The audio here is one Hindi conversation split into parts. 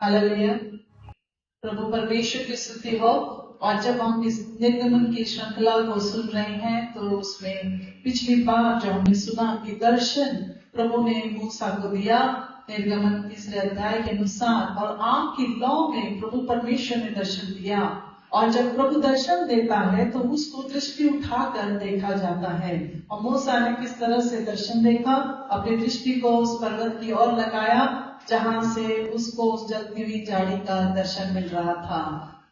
हालेलुया। प्रभु परमेश्वर की स्तुति हो। और जब हम इस निर्गमन की श्रृंखला को सुन रहे हैं तो उसमें पिछली बार जो हमने सुना कि दर्शन प्रभु ने मूसा को दिया निर्गमन 3 अध्याय के अनुसार, और आग की लौ में प्रभु परमेश्वर ने दर्शन दिया। और जब प्रभु दर्शन देता है तो उसको दृष्टि उठाकर देखा जाता है। और मूसा ने किस तरह से दर्शन देखा, अपनी दृष्टि को उस पर्वत की ओर लगाया जहां से उसको उस जलती हुई झाड़ी का दर्शन मिल रहा था।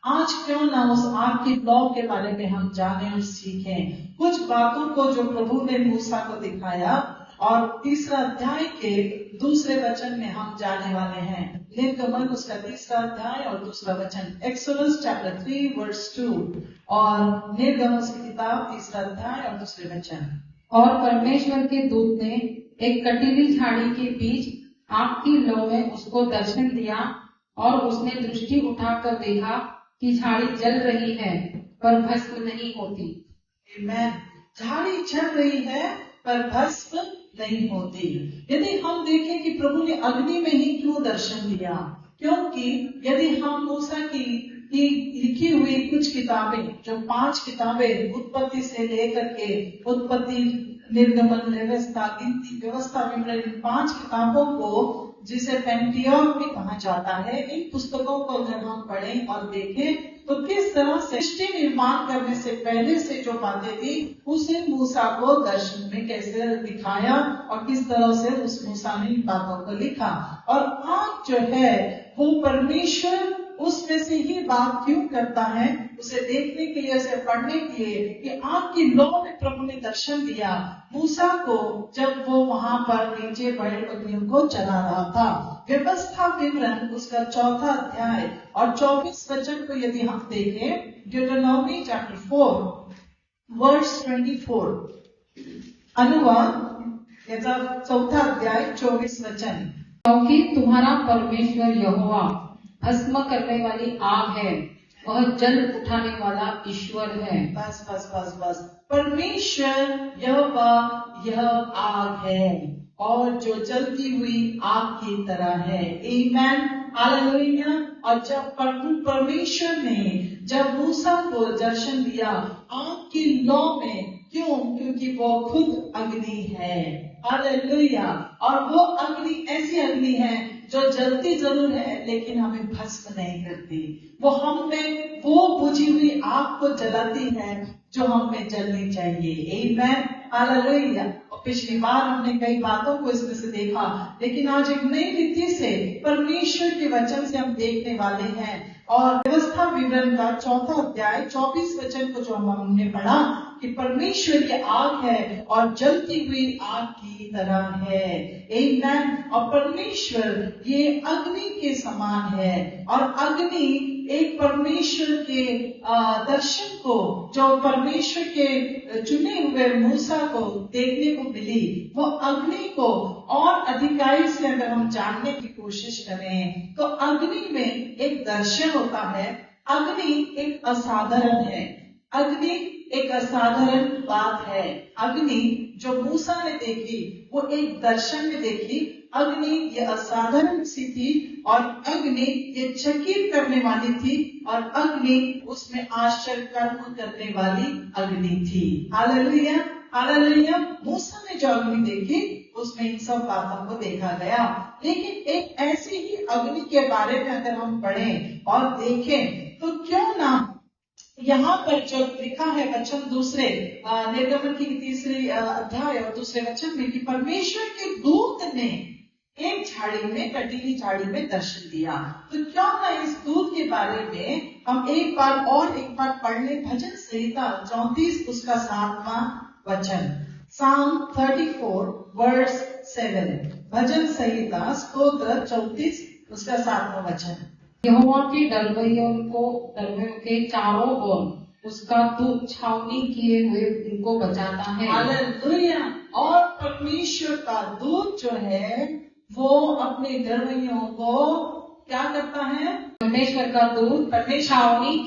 आज क्यों ना उस आग की लौ के बारे में हम जानें और सीखें कुछ बातों को जो प्रभु ने मूसा को दिखाया। और 3 अध्याय के 2 वचन में हम जाने वाले हैं। निर्गमन उसका 3 अध्याय और 2 वचन, एक्सोडस चैप्टर 3 वर्स 2 और निर्गमन की किताब 3 अध्याय और 2 वचन। और परमेश्वर के दूत ने एक कटीली झाड़ी के बीच आग की लौ में उसको दर्शन दिया, और उसने दृष्टि उठाकर देखा कि झाड़ी जल रही है पर भस्म नहीं होती। आमीन। झाड़ी जल रही है पर भस्म नहीं होती। यदि हम देखें कि प्रभु ने अग्नि में ही क्यों दर्शन दिया, क्योंकि यदि हम मूसा की लिखी हुई कुछ किताबें, जो 5 किताबें उत्पत्ति से लेकर के उत्पत्ति, निर्गमन, व्यवस्था, गिनती, व्यवस्था, विवरण, 5 किताबों को जिसे पेंटियॉक भी कहा जाता है, इन पुस्तकों को अगर हम पढ़ें और देखें तो किस तरह से सृष्टि निर्माण करने से पहले से जो बातें थी उसे मूसा को दर्शन में कैसे दिखाया और किस तरह से उस मूसा ने इन बातों को लिखा। और आज जो है वो परमेश्वर उसमें से ही बात क्यों करता है, उसे देखने के लिए, उसे पढ़ने के लिए कि आग की लौ में प्रभु ने दर्शन दिया मूसा को जब वो वहां पर नीचे बड़े बकरियों को चला रहा था। व्यवस्था विवरण उसका 4 अध्याय और 24 वचन को यदि हम देखें, ड्यूटेरोनॉमी चैप्टर 4 वर्स 24, अनुवाद याचा 4 अध्याय 24 वचन। क्योंकि तुम्हारा परमेश्वर यहोवा भस्म करने वाली आग है, वह जल उठाने वाला ईश्वर है। बस बस बस बस, परमेश्वर यहोवा यह आग है और जो जलती हुई आग की तरह है। आमीन, हालेलुया। और जब प्रभु परमेश्वर ने जब मूसा को दर्शन दिया आग की लौ में, क्यों? क्योंकि वो खुद अग्नि है। हालेलुया। और वो अग्नि ऐसी अग्नि है जो जलती जरूर है लेकिन हमें भस्म नहीं करती। वो हम में वो बुझी हुई आग को जलाती है जो हम में जलनी चाहिए। आमीन, हालेलुया। और पिछली बार हमने कई बातों को इसमें से देखा, लेकिन आज एक नई रीति से परमेश्वर के वचन से हम देखने वाले हैं। और व्यवस्था विवरण का 4 अध्याय 24 वचन को जो हमने पढ़ा कि परमेश्वर की आग है और जलती हुई आग की तरह है। आमीन। और परमेश्वर ये अग्नि के समान है, और अग्नि एक परमेश्वर के दर्शन को जो परमेश्वर के चुने हुए मूसा को देखने को मिली, वो अग्नि को और अधिकाई से अगर हम जानने की कोशिश करें तो अग्नि में एक दर्शन होता है। अग्नि एक असाधारण है, अग्नि एक असाधारण बात है। अग्नि जो मूसा ने देखी वो एक दर्शन में देखी। अग्नि ये असाधारण सी थी और अग्नि ये चकित करने वाली थी और अग्नि उसमें आश्चर्य कर्म करने वाली अग्नि थी। Hallelujah, hallelujah. मूसा ने जो अग्नि देखी उसमें इन सब बातों को देखा गया। लेकिन एक ऐसी ही अग्नि के बारे में अगर हम पढ़ें और देखें तो क्यों ना यहाँ पर जो लिखा है वचन 2 निर्गमन की 3 अध्याय और 2 वचन में कि परमेश्वर के दूत ने एक झाड़ी में, कटीली झाड़ी में दर्शन दिया। तो क्यों ना इस दूत के बारे में हम एक बार पढ़ ले। भजन संहिता 34 उसका 7वां वचन, Psalm 34 वर्स 7, भजन संहिता स्तोत्र 34 उसका 7वां वचन। यहोवा के डरवैयों के चारों ओर उसका दूत छावनी किए हुए उनको बचाता है। हालेलुया। और परमेश्वर का दूत जो है वो अपने डरवैयों को क्या करता है? परमेश्वर का दूत छावनी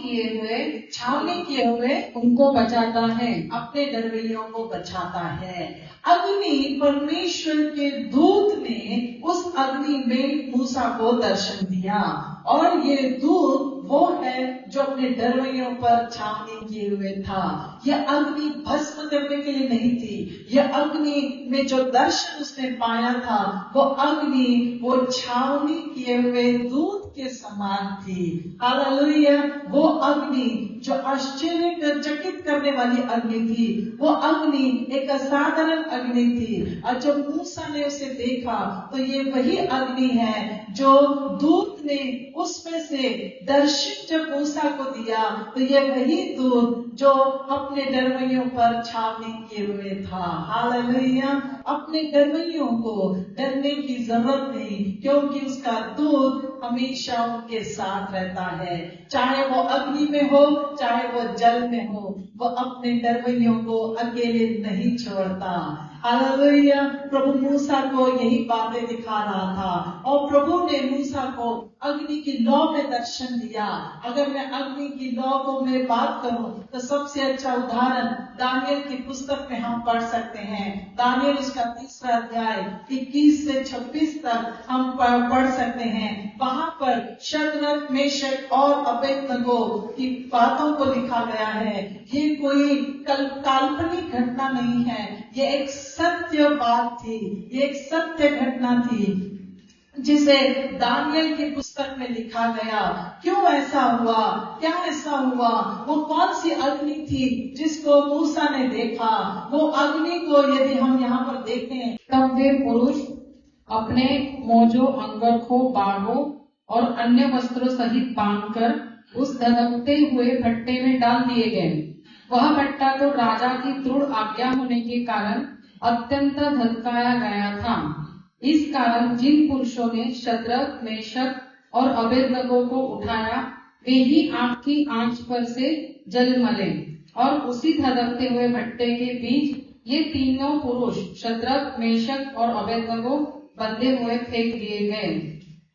किए हुए उनको बचाता है, अपने डरवैयों को बचाता है। अग्नि, परमेश्वर के दूत ने उस अग्नि में मूसा को दर्शन दिया और ये दूत वो है जो अपने डरवैयों पर छावनी किए हुए था। यह अग्नि भस्म करने के लिए नहीं थी। यह अग्नि में जो दर्शन उसने पाया था वो अग्नि वो छावनी किए हुए दूत के समान थी। हालेलुया। वो अग्नि जो आश्चर्यचकित करने वाली अग्नि थी, वो अग्नि एक असाधारण अग्नि थी। और जब मूसा ने उसे देखा तो ये वही अग्नि है जो दूत ने उसमें से दर्शन जब मूसा को दिया, तो ये वही दूत जो अपने डरवैयों पर छावनी किए हुए था। हालेलुया। अपने डरवैयों को डरने की जरूरत नहीं, क्योंकि उसका दूत हमेशा उनके साथ रहता है। चाहे वो अग्नि में हो, चाहे वो जल में हो, वो अपने डरवैयों को अकेले नहीं छोड़ता। हालेलुया। प्रभु मूसा को यही बातें दिखा रहा था, और प्रभु ने मूसा को अग्नि की लौ में दर्शन दिया। अगर मैं अग्नि की लौ को मैं बात करूं तो सबसे अच्छा उदाहरण दानियल की पुस्तक में हम पढ़ सकते हैं। दानियल इसका 3रा अध्याय 21 से 26 तक हम पढ़ सकते हैं। वहां पर शद्रक, मेशक और अबेदनगो की बातों को लिखा गया है। ये कोई काल्पनिक घटना नहीं है, ये एक सत्य बात थी, ये एक सत्य घटना थी जिसे दानियल की पुस्तक में लिखा गया। क्यों ऐसा हुआ, क्या ऐसा हुआ, वो कौन सी अग्नि थी जिसको मूसा ने देखा? वो अग्नि को यदि हम यहाँ पर देखें, तब वे पुरुष अपने मोजों, अंगरखों, बागों और अन्य वस्त्रों सहित बांधकर उस धधकते हुए भट्टे में डाल दिए गए। वह भट्टा तो राजा की दृढ़ आज्ञा होने के कारण अत्यंत धधकाया गया था। इस कारण जिन पुरुषों ने शद्रक, मेशक और अबेदनगो को उठाया, वे ही आग की आंच पर से जल मरे, और उसी धधकते हुए भट्टे के बीच ये तीनों पुरुष शद्रक, मेशक और अबेदनगो बंधे हुए फेंक दिए गए।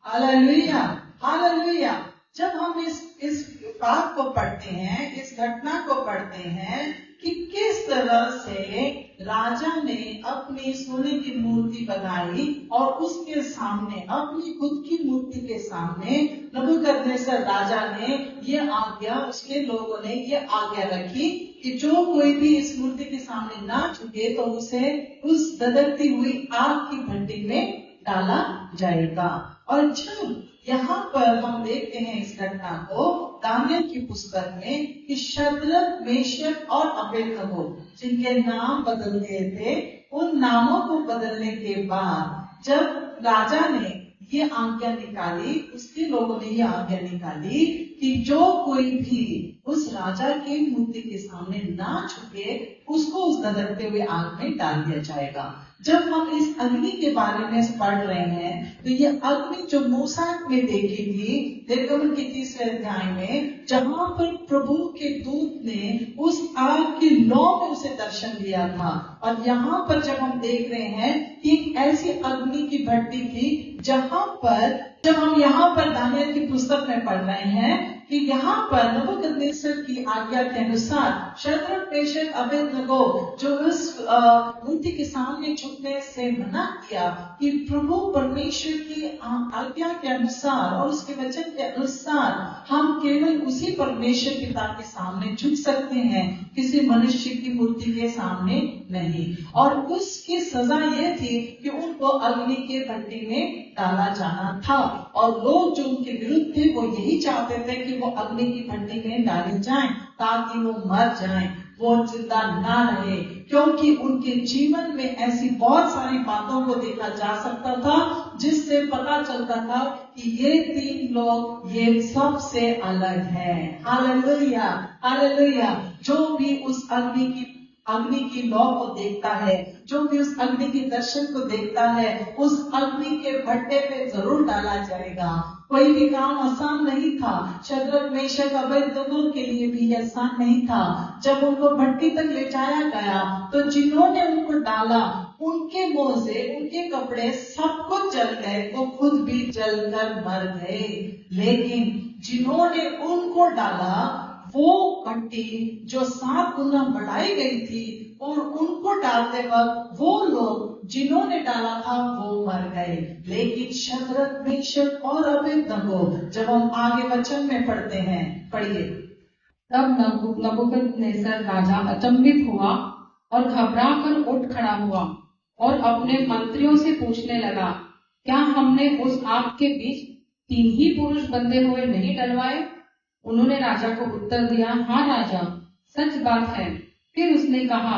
Hallelujah, hallelujah. जब हम इस बात को पढ़ते हैं, इस घटना को पढ़ते हैं कि किस तरह से राजा ने अपनी सोने की मूर्ति बनाई और उसके सामने, अपनी खुद की मूर्ति के सामने नबूकदनेस्सर राजा ने ये आज्ञा, उसके लोगों ने ये आज्ञा रखी कि जो कोई भी इस मूर्ति के सामने ना झुके तो उसे उस धधकती हुई आग की भट्टी में डाला जाएगा। और जब यहाँ पर हम देखते हैं इस घटना को दानियल की पुस्तक में कि शद्रक, मेशक और अबेदनगो जिनके नाम बदल गए थे, उन नामों को बदलने के बाद जब राजा ने ये आज्ञा निकाली, उसके लोगों ने ये आज्ञा निकाली कि जो कोई भी उस राजा की मूर्ति के सामने ना झुके उसको उस धधकते हुए आग में डाल दिया जाएगा। जब हम इस अग्नि के बारे में पढ़ रहे हैं तो ये अग्नि जो मूसा ने देखी थी निर्गमन के 3रे अध्याय में, जहां पर प्रभु के दूत ने उस आग की लौ में उसे दर्शन दिया था। और यहाँ पर जब हम देख रहे हैं कि एक ऐसी अग्नि की भट्टी थी जहां पर, जब हम यहाँ पर दानियल की पुस्तक में पढ़ रहे हैं कि यहाँ पर नबूकदनेस्सर की आज्ञा के अनुसार शद्रक, मेशक, अबेदनगो जो उस मूर्ति के सामने झुकने से मना किया कि प्रभु परमेश्वर की आज्ञा के अनुसार और उसके वचन के अनुसार हम केवल उसी परमेश्वर पिता के सामने झुक सकते हैं, किसी मनुष्य की मूर्ति के सामने नहीं। और उसकी सजा यह थी कि उनको अग्नि के भट्टी में डाला जाना था। और लोग जो उनके विरुद्ध थे वो यही चाहते थे कि वो अग्नि की भट्टी में डाले जाएं ताकि वो मर जाएं, वो जिंदा ना रहे, क्योंकि उनके जीवन में ऐसी बहुत सारी बातों को देखा जा सकता था जिससे पता चलता था कि ये 3 लोग ये सबसे अलग है। Hallelujah, hallelujah. जो भी उस अग्नि की लौ को देखता है, जो भी उस अग्नि के दर्शन को देखता है, उस अग्नि के भट्टे पे जरूर डाला जाएगा। कोई भी काम आसान नहीं था। शद्रक, मेशक, अबेदनगो के लिए भी आसान नहीं था। जब उनको भट्टी तक ले जाया गया तो जिन्होंने उनको डाला उनके मोजे, उनके कपड़े सब कुछ जल गए, वो खुद भी जलकर मर गए। लेकिन जिन्होंने उनको डाला वो भट्टी जो 7 गुना बढ़ाई गई थी और उनको डाला डालते वक्त वो लोग जिन्होंने डाला था वो मर गए, लेकिन शद्रक, मेशक और अबेदनगो, जब हम आगे वचन में पढ़ते हैं, पढ़िए। तब नबूकदनेस्सर राजा अचंभित हुआ और घबरा कर उठ खड़ा हुआ और अपने मंत्रियों से पूछने लगा, क्या हमने उस आग के बीच 3 ही पुरुष बंधे हुए नहीं डलवाए? उन्होंने राजा को उत्तर दिया, हाँ राजा, सच बात है। फिर उसने कहा,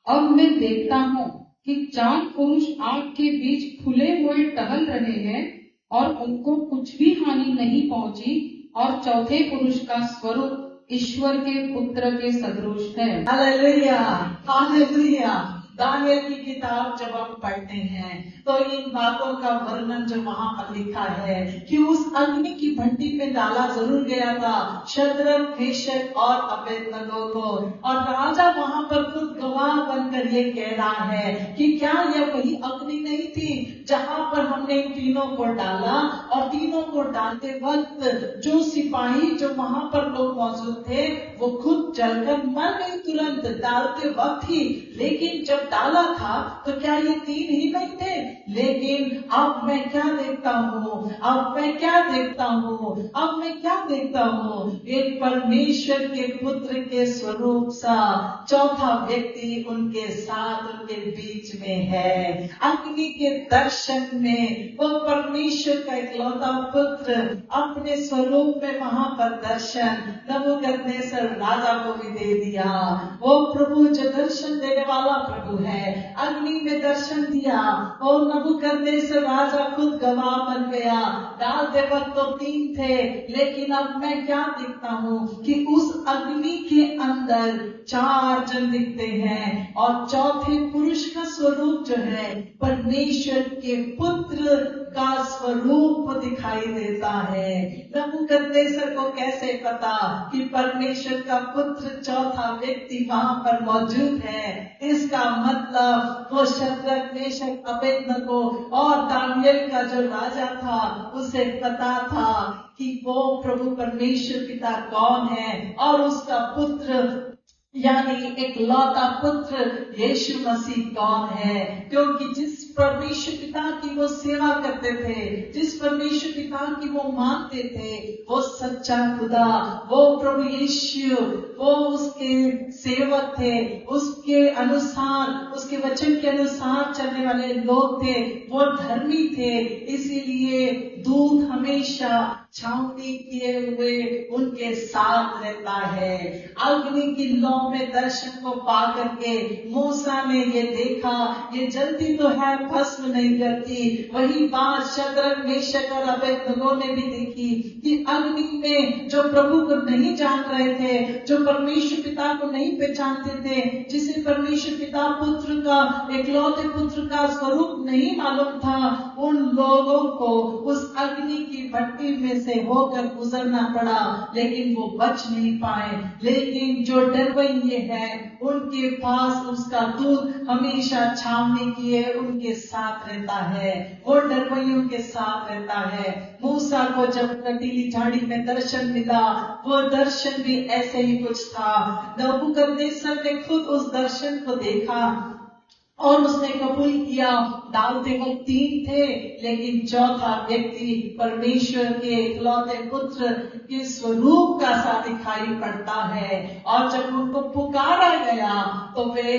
अब मैं देखता हूँ कि 4 पुरुष आग के बीच खुले हुए टहल रहे हैं और उनको कुछ भी हानि नहीं पहुंची, और चौथे पुरुष का स्वरूप ईश्वर के पुत्र के सदृश है। Hallelujah, hallelujah. दानियल की किताब जब हम पढ़ते हैं तो इन बातों का वर्णन जो वहां पर लिखा है कि उस अग्नि की भट्टी में डाला जरूर गया था शद्रक, मेशक और अबेदनगो को, और राजा वहां पर खुद गवाह बनकर ये कह रहा है कि क्या यह वही अग्नि नहीं थी जहां पर हमने इन तीनों को डाला, और तीनों को डालते वक्त जो सिपाही जो वहां पर लोग मौजूद थे वो खुद जलकर मर गए तुरंत डालते वक्त ही, लेकिन जब डाला था तो क्या ये 3 ही नहीं थे? लेकिन अब मैं क्या देखता हूँ, अब मैं क्या देखता हूँ, अब मैं क्या देखता हूँ, एक परमेश्वर के पुत्र के स्वरूप सा चौथा व्यक्ति उनके साथ उनके बीच में है। अग्नि के दर्शन में वो परमेश्वर का इकलौता पुत्र अपने स्वरूप में वहां पर दर्शन नबूकदनेस्सर राजा को भी दे दिया। वो प्रभु जो दर्शन देने वाला प्रभु है, अग्नि में दर्शन दिया और नबूकदनेस्सर राजा खुद गवाह बन गया। डालते वक्त तो 3 थे, लेकिन अब मैं क्या देखता हूँ कि उस अग्नि के अंदर 4 जन दिखते हैं, और चौथे पुरुष का स्वरूप जो है परमेश्वर के पुत्र का स्वरूप दिखाई देता है। नबूकदनेस्सर को कैसे पता कि परमेश्वर का पुत्र चौथा व्यक्ति वहां पर मौजूद है? इसका मतलब वो शद्रक, मेशक, अबेदनगो और दानियल का जो राजा था उसे पता था कि वो प्रभु परमेश्वर पिता कौन है, और उसका पुत्र यानी एक लौता पुत्र यीशु मसीह कौन है। क्योंकि जिस परमेश्वर पिता की वो सेवा करते थे, जिस परमेश्वर पिता की वो मानते थे, वो सच्चा खुदा, वो प्रभु यीशु, वो उसके सेवक थे, उसके अनुसार, उसके वचन के अनुसार चलने वाले लोग थे, वो धर्मी थे। इसीलिए दूत हमेशा छावनी किए हुए उनके साथ रहता है। अग्नि की लौ में दर्शन को पा करके मूसा ने ये देखा, ये जलती तो है, भस्म नहीं करती। वही बात शद्रक, मेशक और अबेदनगो ने भी देखी कि अग्नि में जो प्रभु को नहीं जान रहे थे, जो परमेश्वर पिता को नहीं पहचानते थे, जिसे परमेश्वर पिता पुत्र का, इकलौते पुत्र का स्वरूप नहीं मालूम था, उन लोगों को उस अग्नि की भट्टी में से होकर गुजरना पड़ा, लेकिन वो बच नहीं पाए। लेकिन जो डरवैये हैं उनके पास उसका दूत हमेशा छावनी किए उनके साथ रहता है, वो डरवैयों के साथ रहता है। मूसा को जब कटीली झाड़ी में दर्शन मिला, वो दर्शन भी ऐसे ही कुछ था। नबूकदनेस्सर ने खुद उस दर्शन को देखा और उसने कबूल किया। डालते वक्त 3 थे, लेकिन चौथा व्यक्ति परमेश्वर के इकलौते पुत्र के स्वरूप का सा दिखाई पड़ता है। और जब उनको पुकारा गया तो वे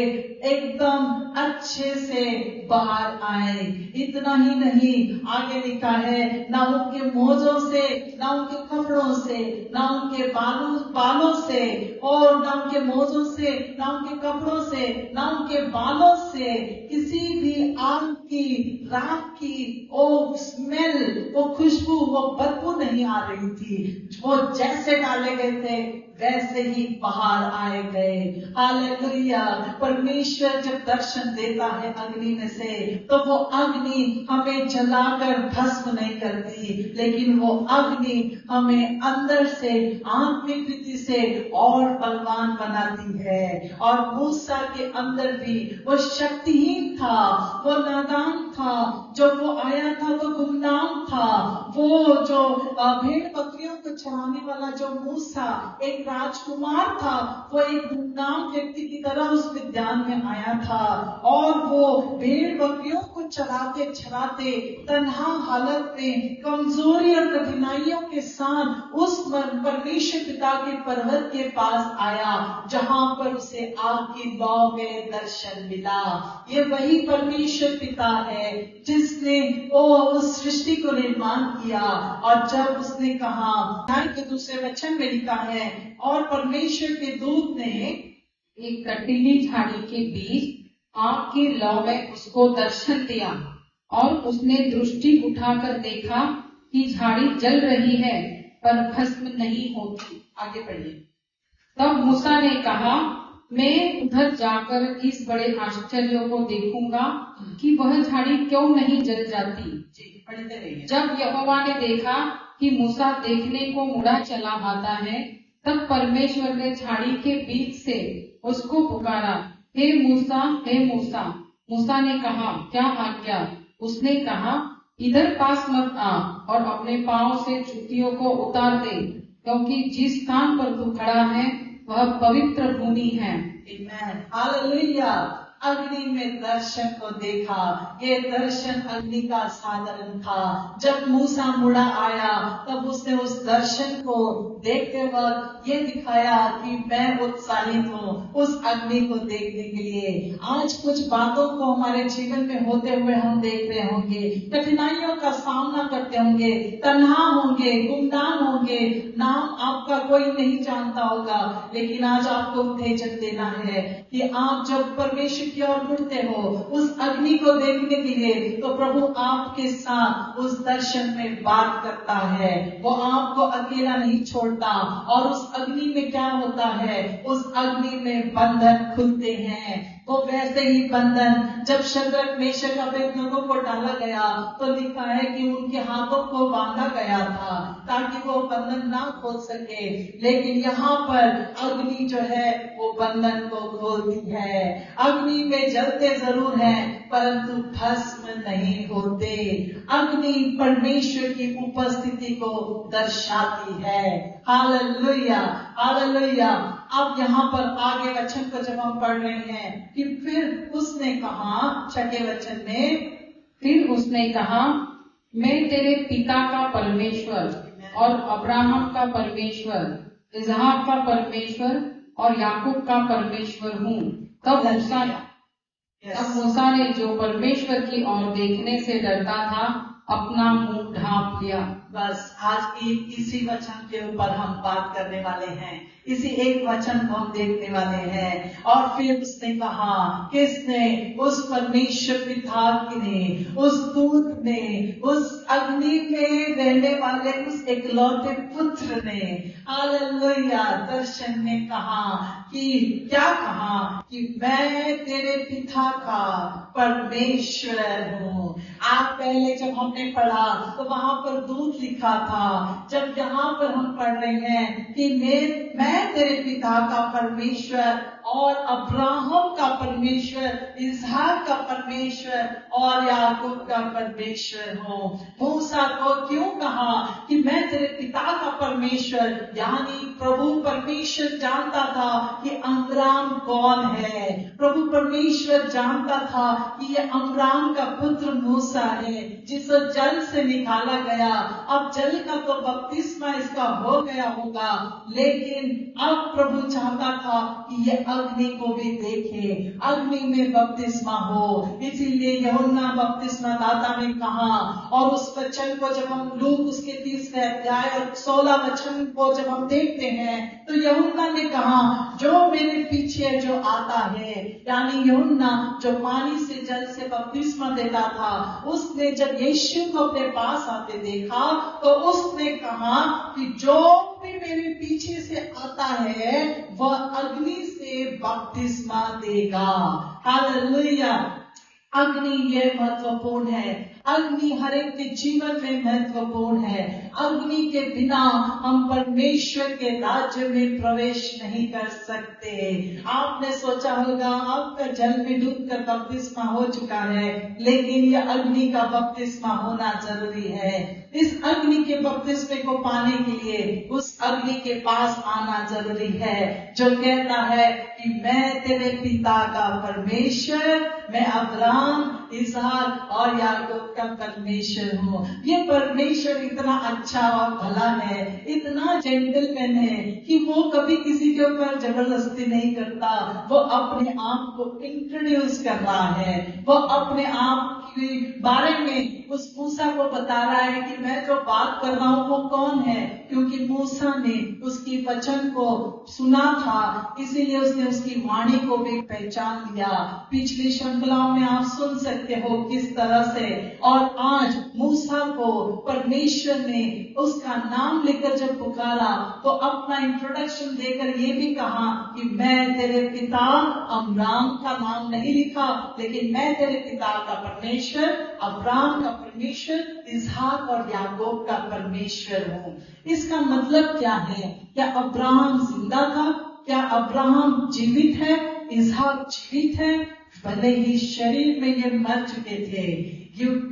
एकदम अच्छे से बाहर आए। इतना ही नहीं, आगे लिखा है, ना उनके मोजों से, ना उनके कपड़ों से, ना उनके बालों से, और ना उनके मोजों से, ना उनके कपड़ों से, ना उनके बालों से किसी भी आग की, राख की वो स्मेल, वो खुशबू, वो बदबू नहीं आ रही थी। वो जैसे डाले गए थे वैसे ही बाहर आए गए। हालेलुया। परमेश्वर जब दर्शन देता है अग्नि में से, तो वो अग्नि हमें जलाकर भस्म नहीं करती, लेकिन वो अग्नि हमें अंदर से, आत्मिक रीति से और बलवान बनाती है। और मूसा के अंदर भी वो शक्तिहीन था, वो नादान गुमनाम था। जब वो आया था तो गुमनाम था। वो जो भेड़ बकरियों को चराने वाला जो मूसा एक राजकुमार था, वो एक गुमनाम व्यक्ति की तरह उस विद्यान में आया था और वो भेड़ बकरियों को चराते चराते तन्हा हालत में कमजोरी और कठिनाइयों के साथ उस परमेश्वर पिता के पर्वत के पास आया, जहां पर उसे आग की लौ में दर्शन मिला। ये वही परमेश्वर पिता है जिसने उस सृष्टि को निर्माण किया। और जब उसने कहा, के दूसरे वचन में लिखा है, और परमेश्वर के दूत ने एक कटीली झाड़ी के बीच आग की लौ में उसको दर्शन दिया और उसने दृष्टि उठाकर देखा कि झाड़ी जल रही है पर भस्म नहीं होती। आगे पढ़िए। तब मूसा ने कहा, मैं उधर जाकर इस बड़े आश्चर्य को देखूंगा कि वह झाड़ी क्यों नहीं जल जाती। जी, पढ़ते रहिए। जब यहोवा ने देखा कि मूसा देखने को मुड़ा चला आता है, तब परमेश्वर ने झाड़ी के बीच से उसको पुकारा, हे मूसा, हे मूसा। मूसा ने कहा, क्या आज्ञा? उसने कहा, इधर पास मत आ और अपने पांव से जूतियों को उतार दे, क्योंकि जिस स्थान पर तू खड़ा है वह पवित्र भूमि है। आमीन, हालेलुया। अग्नि में दर्शन को देखा। ये दर्शन अग्नि का साधारण था। जब मूसा मुड़ा आया तब उसने उस दर्शन को देखते वक्त ये दिखाया कि मैं उत्साहित हूँ उस अग्नि को देखने के लिए। आज कुछ बातों को हमारे जीवन में होते हुए हम देख रहे होंगे, कठिनाइयों का सामना करते होंगे, तन्हा होंगे, गुमनाम होंगे, नाम आपका कोई नहीं जानता होगा, लेकिन आज आपको उत्तेजन देना है कि आप जब परमेश्वर की ओर मुड़ते हो उस अग्नि को देखने के लिए, तो प्रभु आपके साथ उस दर्शन में बात करता है। वो आपको अकेला नहीं छोड़ता। और उस अग्नि में क्या होता है? उस अग्नि में बंधन खुलते हैं। वो वैसे ही बंधन जब शद्रक, मेशक, अबेदनगो को डाला गया तो लिखा है कि उनके हाथों को बांधा गया था ताकि वो बंधन ना खोल सके, लेकिन यहाँ पर अग्नि जो है वो बंधन को खोलती है। अग्नि में जलते जरूर हैं परंतु भस्म नहीं होते। अग्नि परमेश्वर की उपस्थिति को दर्शाती है। Hallelujah, hallelujah. अब यहाँ पर आगे वचन को जब हम पढ़ रहे हैं कि फिर उसने कहा, छठे वचन में, फिर उसने कहा, मैं तेरे पिता का परमेश्वर और अब्राहम का परमेश्वर, इसहाक का परमेश्वर और याकूब का परमेश्वर हूँ। तब मूसा ने जो परमेश्वर की ओर देखने से डरता था अपना मुंह ढांप लिया। बस आज की इसी वचन के ऊपर हम बात करने वाले हैं। इसी एक वचन को हम देखने वाले हैं। और फिर उसने कहा, किसने? उस परमेश्वर पिता ने, उस दूत ने, उस अग्नि में रहने वाले उस एकलौते पुत्र ने, हालेलुया, दर्शन में कहा कि क्या कहा? कि मैं तेरे पिता का परमेश्वर हूँ। आप पहले जब हमने पढ़ा तो वहां पर दूत लिखा था। जब यहाँ पर हम पढ़ रहे हैं कि मैं तेरे पिता का परमेश्वर और अब्राहम का परमेश्वर, इसहाक का परमेश्वर और याकूब का परमेश्वर हूँ। मूसा को क्यों कहा कि मैं तेरे पिता का परमेश्वर? यानी प्रभु परमेश्वर जानता था कि अम्राम कौन है। प्रभु परमेश्वर जानता था कि ये अम्राम का पुत्र मूसा है जिसे जल से निकाला गया। अब जल का तो बपतिस्मा इसका हो गया होगा, लेकिन अब प्रभु चाहता था कि ये अग्नि को भी देखे, अग्नि में बपतिस्मा हो। इसीलिए यूहन्ना बपतिस्मा दाता ने कहा, और उस वचन को जब हम लूक उसके 30वें अध्याय और 16 वचन को जब हम देखते हैं तो यूहन्ना ने कहा, जो मेरे पीछे जो आता है, यानी यूहन्ना जो पानी से जल से बपतिस्मा देता था, उसने जब यीशु को अपने पास आते देखा तो उसने कहा कि जो भी मेरे पीछे से आता है वह अग्नि से बपतिस्मा देगा। हालेलुया। अग्नि ये महत्वपूर्ण है। अग्नि हर एक के जीवन में महत्वपूर्ण है। अग्नि के बिना हम परमेश्वर के राज्य में प्रवेश नहीं कर सकते। आपने सोचा होगा आपका जल में डूबकर बपतिस्मा हो चुका है, लेकिन यह अग्नि का बपतिस्मा होना जरूरी है। इस अग्नि के बपतिस्मे को पाने के लिए उस अग्नि के पास आना जरूरी है, जो कहता है कि मैं तेरे पिता का परमेश्वर, मैं अब्राहम, इसहाक और याकूब का परमेश्वर हूँ। ये परमेश्वर इतना अच्छा और भला है, इतना जेंटलमैन है कि वो कभी किसी के ऊपर जबरदस्ती नहीं करता। वो अपने आप को इंट्रोड्यूस कर रहा है, वो अपने आप के बारे में उस मूसा को बता रहा है कि मैं जो बात कर रहा हूँ वो कौन है, क्योंकि मूसा ने उसकी वचन को सुना था, इसीलिए उसने उसकी वाणी को भी पहचान लिया। पिछली श्रृंखलाओं में आप सुन सकते हो किस तरह से, और आज मूसा को परमेश्वर ने उसका नाम लेकर जब पुकारा तो अपना इंट्रोडक्शन देकर ये भी कहा कि मैं तेरे पिता अब्राहम का नाम नहीं लिखा, लेकिन मैं तेरे पिता का परमेश्वर, अब्राहम का परमेश्वर, इसहाक और याकूब का परमेश्वर हूँ। इसका मतलब क्या है? क्या अब्राहम जिंदा था? क्या अब्राहम जीवित है? इसहाक जीवित है? भले ही शरीर में ये मर चुके थे।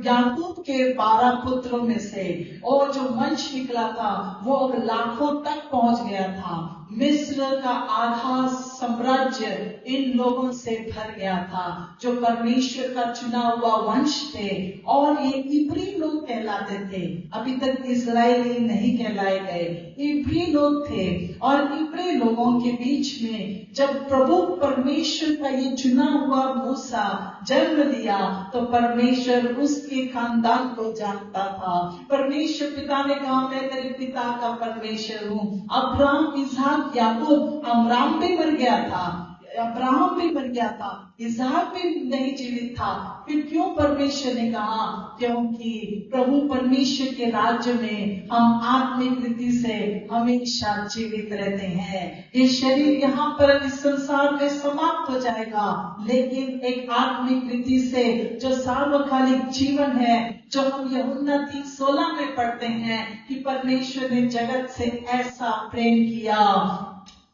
याकूब के 12 पुत्रों में से और जो वंश निकला था वो अब लाखों तक पहुंच गया था। मिस्र का आधा साम्राज्य इन लोगों से भर गया था, जो परमेश्वर का चुना हुआ वंश थे, और ये इब्री लोग कहलाते थे। अभी तक इस्राएली नहीं कहलाए गए, इब्री लोग थे। और इब्री लोगों के बीच में जब प्रभु परमेश्वर का ये चुना हुआ मूसा जन्म लिया तो परमेश्वर उसके खानदान को जानता था। परमेश्वर पिता ने कहा मैं तेरे पिता का परमेश्वर हूँ। अब्राहम, इसहाक, याकूब, अब्राहम भी मर गया था, अब्राहम भी मर गया था, इसहाक भी नहीं जीवित था। फिर क्यों परमेश्वर ने कहा? क्योंकि प्रभु परमेश्वर के राज्य में हम आत्मिक रीति से हमेशा जीवित रहते हैं। ये शरीर यहाँ पर इस संसार में समाप्त हो जाएगा, लेकिन एक आत्मिक रीति से जो सार्वकालिक जीवन है, जो हम यूहन्ना 3:16 में पढ़ते हैं कि परमेश्वर ने जगत से ऐसा प्रेम किया,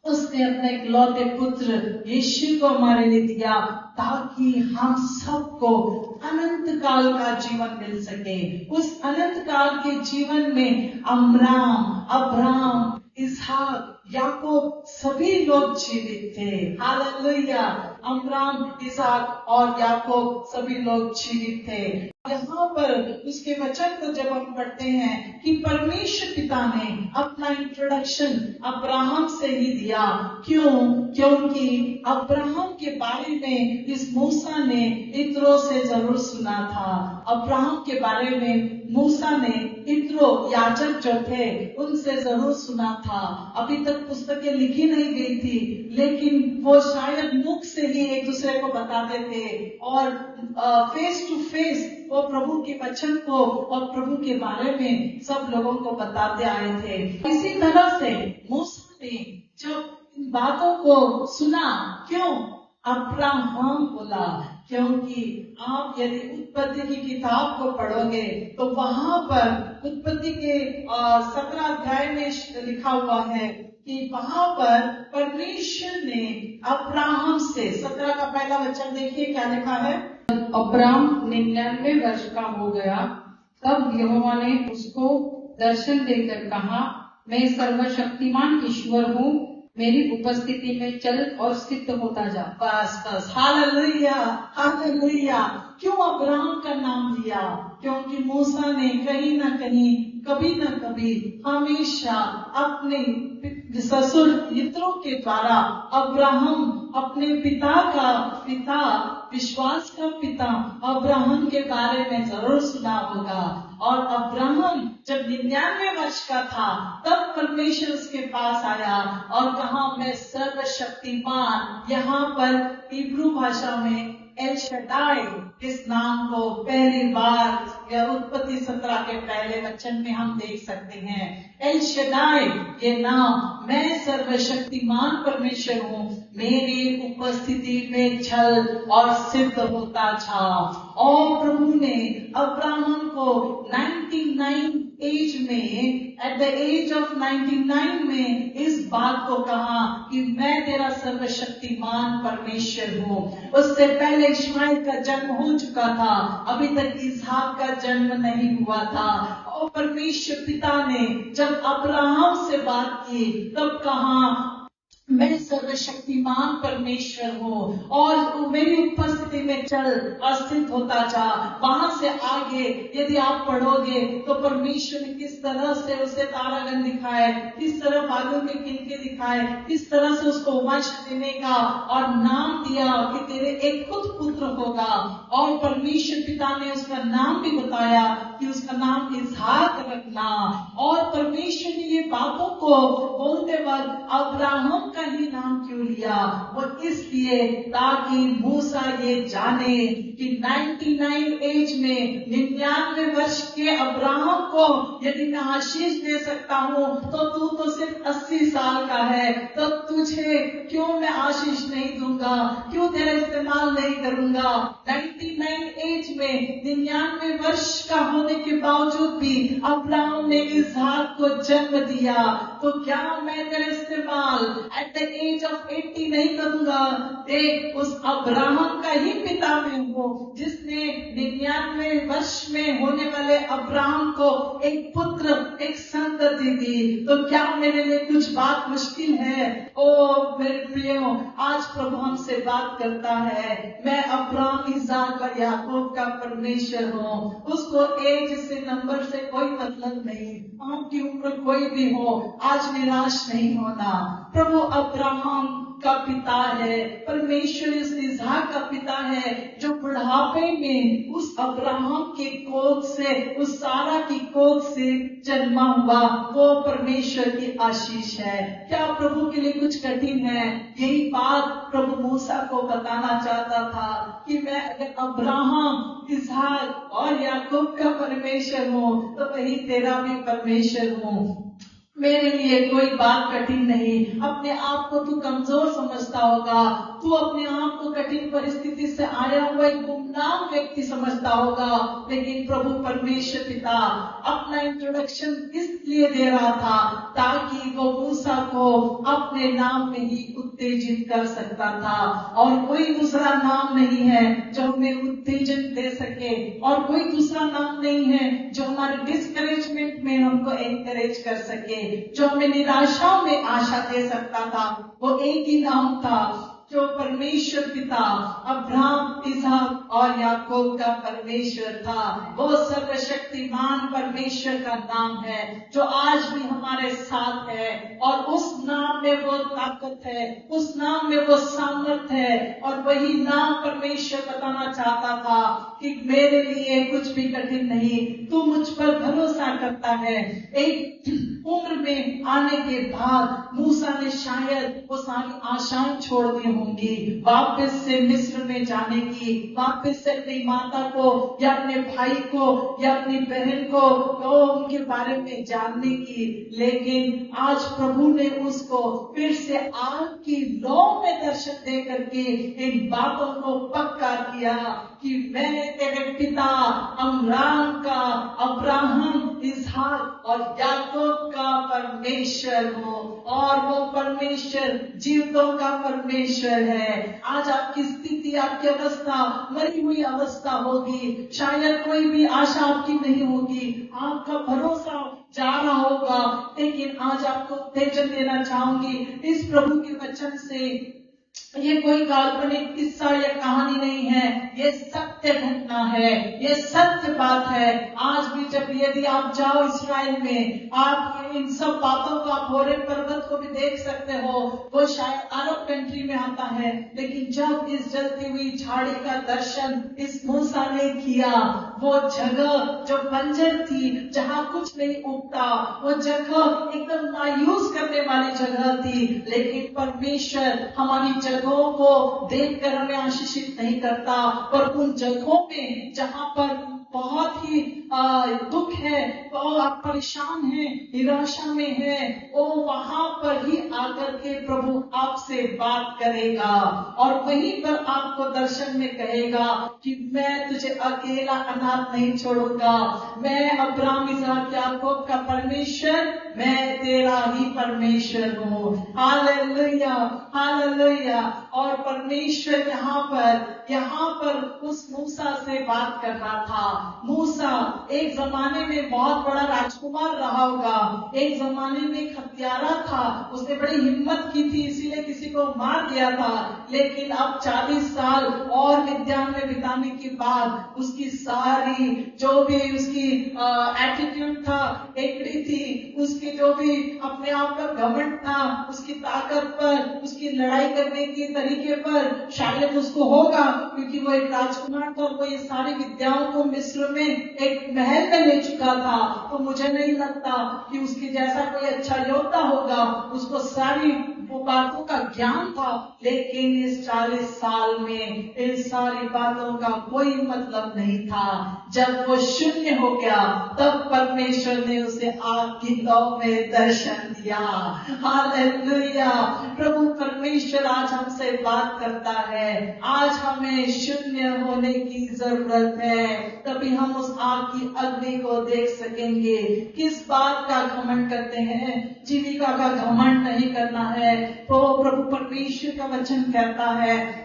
उसने अपने इकलौते पुत्र यीशु को हमारे लिए दिया, ताकि हम सबको अनंत काल का जीवन मिल सके। उस अनंत काल के जीवन में अब्राहम, इसहाक, याकूब सभी लोग जीवित थे। हालेलुया! अब्राहम, इसहाक और याकूब सभी लोग जीवित थे। यहाँ पर उसके वचन को जब हम पढ़ते हैं कि परमेश्वर पिता ने अपना इंट्रोडक्शन अब्राहम से ही दिया। क्यों? क्योंकि अब्राहम के बारे में इस मूसा ने इत्रो से जरूर सुना था। अब्राहम के बारे में मूसा ने इत्रो याजक जो थे उनसे जरूर सुना था। अभी तक पुस्तकें लिखी नहीं गई थी, लेकिन वो शायद मुख से ही एक दूसरे को बताते थे और फेस टू फेस वो प्रभु के वचन को और प्रभु के बारे में सब लोगों को बताते आए थे। इसी तरह से मूसा ने जब इन बातों को सुना, क्यों अब्राहम बोला? क्योंकि आप यदि उत्पत्ति की किताब को पढ़ोगे तो वहां पर उत्पत्ति के 17 अध्याय में लिखा हुआ है कि वहां पर परमेश्वर ने अब्राहम से 17 का पहला वचन देखिए क्या लिखा है। अब्राहम 99 वर्ष का हो गया, तब यहोवा ने उसको दर्शन देकर कहा, मैं सर्वशक्तिमान ईश्वर हूँ, मेरी उपस्थिति में चल और सिद्ध होता जा। बस हालेलुया, हालेलुया। क्यों अब्राहम का नाम दिया? क्योंकि मूसा ने कहीं ना कहीं, कभी न कभी, हमेशा अपने ससुर यित्रो के द्वारा अब्राहम अपने पिता का पिता, विश्वास का पिता अब्राहम के बारे में जरूर सुना होगा। और अब्राहम जब 99 वर्ष का था तब परमेश्वर उसके पास आया और कहा मैं सर्वशक्तिमान, यहाँ पर इब्रू भाषा में एल शदाई इस नाम को पहली बार या उत्पत्ति 17 के पहले वचन में हम देख सकते हैं। एल शदाई ये नाम, मैं सर्वशक्तिमान परमेश्वर हूँ, मेरी उपस्थिति में छल और सिद्ध होता था। और प्रभु ने अब्राहम को 99 एज में, एट द एज ऑफ 99 में इस बात को कहा कि मैं तेरा सर्वशक्तिमान परमेश्वर हूँ। उससे पहले इस्माइल का जन्म हो चुका था, अभी तक इसहाक का जन्म नहीं हुआ था। और परमेश्वर पिता ने जब अब्राहम से बात की तब कहा मैं सर्वशक्तिमान परमेश्वर हूँ और मेरी उपस्थिति में चल और स्थित होता जा। वहां से आगे यदि आप पढ़ोगे तो परमेश्वर ने किस तरह से उसे तारागण दिखाए, किस तरह बादलों के किनके दिखाए, किस तरह से उसको वंश देने का और नाम दिया कि तेरे एक खुद पुत्र होगा। और परमेश्वर पिता ने उसका नाम भी बताया कि उसका नाम इसहाक रखना। और परमेश्वर ने ये बातों को बोलते वक्त अब्राहम का ही नाम क्यों लिया? वो इसलिए ताकि मूसा ये जाने कि 99 एज में 99 वर्ष के अब्राहम को यदि मैं आशीष दे सकता हूँ तो तू तो सिर्फ 80 साल का है, तो तुझे क्यों मैं आशीष नहीं दूंगा, क्यों तेरा इस्तेमाल नहीं करूंगा? 99 एज में 99 वर्ष का होने के बावजूद भी अब्राहम ने इसहाक को जन्म दिया, तो क्या मैं तेरा इस्तेमाल एट द एज ऑफ 80 नहीं करूंगा? देख, उस अब्राहम का ही पिता मैं हूँ जिसने 99 वर्ष में होने वाले अब्राहम को एक पुत्र, एक संतति दी। तो क्या मेरे लिए कुछ बात मुश्किल है? ओ मेरे प्रियो, आज प्रभु हमसे बात करता है, मैं अब्राहम, इसहाक और याकूब का परमेश्वर हूँ। उसको एज से, नंबर से कोई मतलब नहीं, आपकी उम्र कोई भी हो, आज निराश नहीं होना। प्रभु अब्राहम का पिता है, परमेश्वर इस इसहाक का पिता है जो बुढ़ापे में उस अब्राहम के कोख से, उस सारा की कोख से जन्मा हुआ। वो परमेश्वर की आशीष है। क्या प्रभु के लिए कुछ कठिन है? यही बात प्रभु मूसा को बताना चाहता था कि मैं अगर अब्राहम, इसहाक और याकूब का परमेश्वर हूँ तो वही तेरा भी परमेश्वर हूँ। मेरे लिए कोई बात कठिन नहीं। अपने आप को तू कमजोर समझता होगा, तू अपने आप को कठिन परिस्थिति से आया हुआ एक गुमनाम व्यक्ति समझता होगा, लेकिन प्रभु परमेश्वर पिता अपना इंट्रोडक्शन इसलिए दे रहा था ताकि वो मूसा को अपने नाम में ही उत्तेजित कर सकता था। और कोई दूसरा नाम नहीं है जो हमें उत्तेजन दे सके, और कोई दूसरा नाम नहीं है जो हमारे डिस्करेजमेंट में हमको एनकरेज कर सके, जो हमें निराशा में आशा दे सकता था। वो एक ही नाम था जो परमेश्वर पिता अब्राहम, इसहाक और याकूब का परमेश्वर था। वो सर्वशक्तिमान परमेश्वर का नाम है जो आज भी हमारे साथ है, और उस नाम में वो ताकत है, उस नाम में वो सामर्थ्य है। और वही नाम परमेश्वर बताना चाहता था कि मेरे लिए कुछ भी कठिन नहीं, तू मुझ पर भरोसा करता है। एक उम्र में आने के बाद मूसा ने शायद वो सारी आशाएं छोड़ दी होंगी, वापस से मिस्र में जाने की, वापस से अपनी माता को या अपने भाई को या अपनी बहन को उनके बारे में जानने की। लेकिन आज प्रभु ने उसको फिर से आग की लौ में दर्शन दे करके इन बातों को पक्का किया कि मैं तेरे पिता अमराम का, अब्राहम, इसहाक और याकूब का परमेश्वर हूँ, और वो परमेश्वर जीवितों का परमेश्वर है। आज आपकी स्थिति, आपकी अवस्था मरी हुई अवस्था होगी, शायद कोई भी आशा आपकी नहीं होगी, आपका भरोसा जा रहा होगा, लेकिन आज आपको उत्तेजन देना चाहूंगी इस प्रभु के वचन से। ये कोई काल्पनिक किस्सा या कहानी नहीं है, ये सत्य घटना है, ये सत्य बात है। आज भी जब यदि आप जाओ इसराइल में, आप इन सब बातों को, आप होरेब पर्वत को भी देख सकते हो, वो शायद अरब कंट्री में आता है, लेकिन जब इस जलती हुई झाड़ी का दर्शन इस मूसा ने किया, वो जगह जो बंजर थी, जहाँ कुछ नहीं उगता, वो जगह एकदम मायूस करने वाली जगह थी, लेकिन परमेश्वर हमारी जगहों को देखकर हमें आशीषित नहीं करता, पर उन जगहों में जहाँ पर बहुत ही दुख है, और आप परेशान हैं, निराशा में है, वो वहां पर ही आकर के प्रभु आपसे बात करेगा और वहीं पर आपको दर्शन में कहेगा कि मैं तुझे अकेला अनाथ नहीं छोड़ूंगा, मैं अब्राहम इसहाक याकूब का परमेश्वर, मैं तेरा ही परमेश्वर हूँ। Hallelujah, hallelujah. और परमेश्वर यहाँ पर उस मूसा से बात कर रहा था। मूसा एक जमाने में बहुत बड़ा राजकुमार रहा होगा, एक जमाने में एक हत्यारा था, उसने बड़ी हिम्मत की थी, इसीलिए किसी को मार दिया था। लेकिन अब 40 साल और मिद्यान में बिताने के बाद उसकी सारी जो भी उसकी एटीट्यूड था, एकड़ी थी, उसकी जो भी अपने आप पर घमंड था, उसकी ताकत पर, उसकी लड़ाई करने के तरीके पर शायद उसको होगा, क्योंकि वो एक राजकुमार था, वो ये सारी विद्याओं को मिस्र में एक महल में ले चुका था। तो मुझे नहीं लगता कि उसके जैसा कोई अच्छा योद्धा होगा, उसको सारी वो बातों का ज्ञान था। लेकिन इस 40 साल में इन सारी बातों का कोई मतलब नहीं था। जब वो शून्य हो गया, तब परमेश्वर ने उसे आग की लौ में दर्शन दिया। हालेलुया। प्रभु परमेश्वर आज हमसे बात करता है। आज हमें शून्य होने की जरूरत है, तभी हम उस आग की अग्नि को देख सकेंगे। किस बात का घमंड करते हैं? जीविका का घमंड नहीं करना है। तो प्रभु परमेश्वर का वचन कहता है,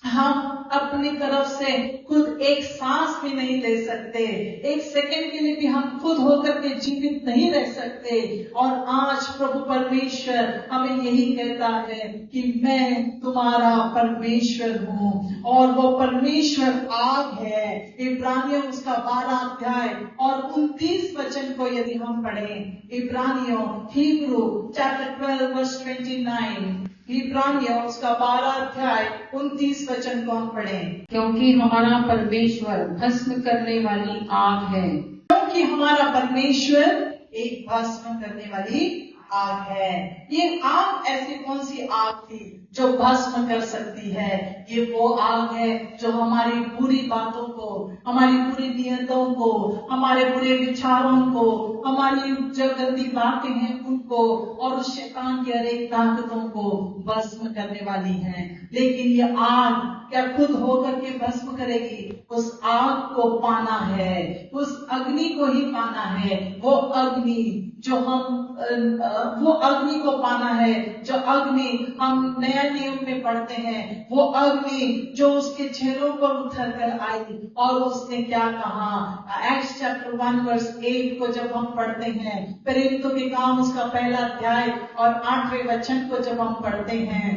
हम अपनी तरफ से खुद एक सांस भी नहीं ले सकते, एक सेकंड के लिए भी हम खुद होकर के जीवित नहीं रह सकते। और आज प्रभु परमेश्वर हमें यही कहता है कि मैं तुम्हारा परमेश्वर हूँ, और वो परमेश्वर आग है। इब्रानियों उसका 12 अध्याय और 29 वचन को यदि हम पढ़ें, इब्रानियों हिब्रू चैप्टर 12 वर्स 29, इब्रानियों उसका 12 अध्याय 29 वचन को हम पढ़ें। क्योंकि हमारा परमेश्वर भस्म करने वाली आग है। क्योंकि हमारा परमेश्वर एक भस्म करने वाली आग है। ये आग ऐसी कौन सी आग थी जो भस्म कर सकती है? ये वो आग है जो हमारी बुरी बातों को, हमारी बुरी नियतों को, हमारे बुरे विचारों को, हमारी जो गंदी बातें हैं उनको, और उस शैतान की हर एक ताकतों को भस्म करने वाली है। लेकिन ये आग क्या खुद होकर के भस्म करेगी? उस आग को पाना है, उस अग्नि को ही पाना है। वो अग्नि जो वो अग्नि को पाना है, जो अग्नि हम नया नियम में पढ़ते हैं, वो अग्नि जो उसके चेहरों पर उतर कर आई। और उसने क्या कहा? एक्ट्स चैप्टर 1 वर्स 8 को जब हम पढ़ते हैं, प्रेरितों के काम उसका 1 अध्याय और 8वें वचन को जब हम पढ़ते हैं,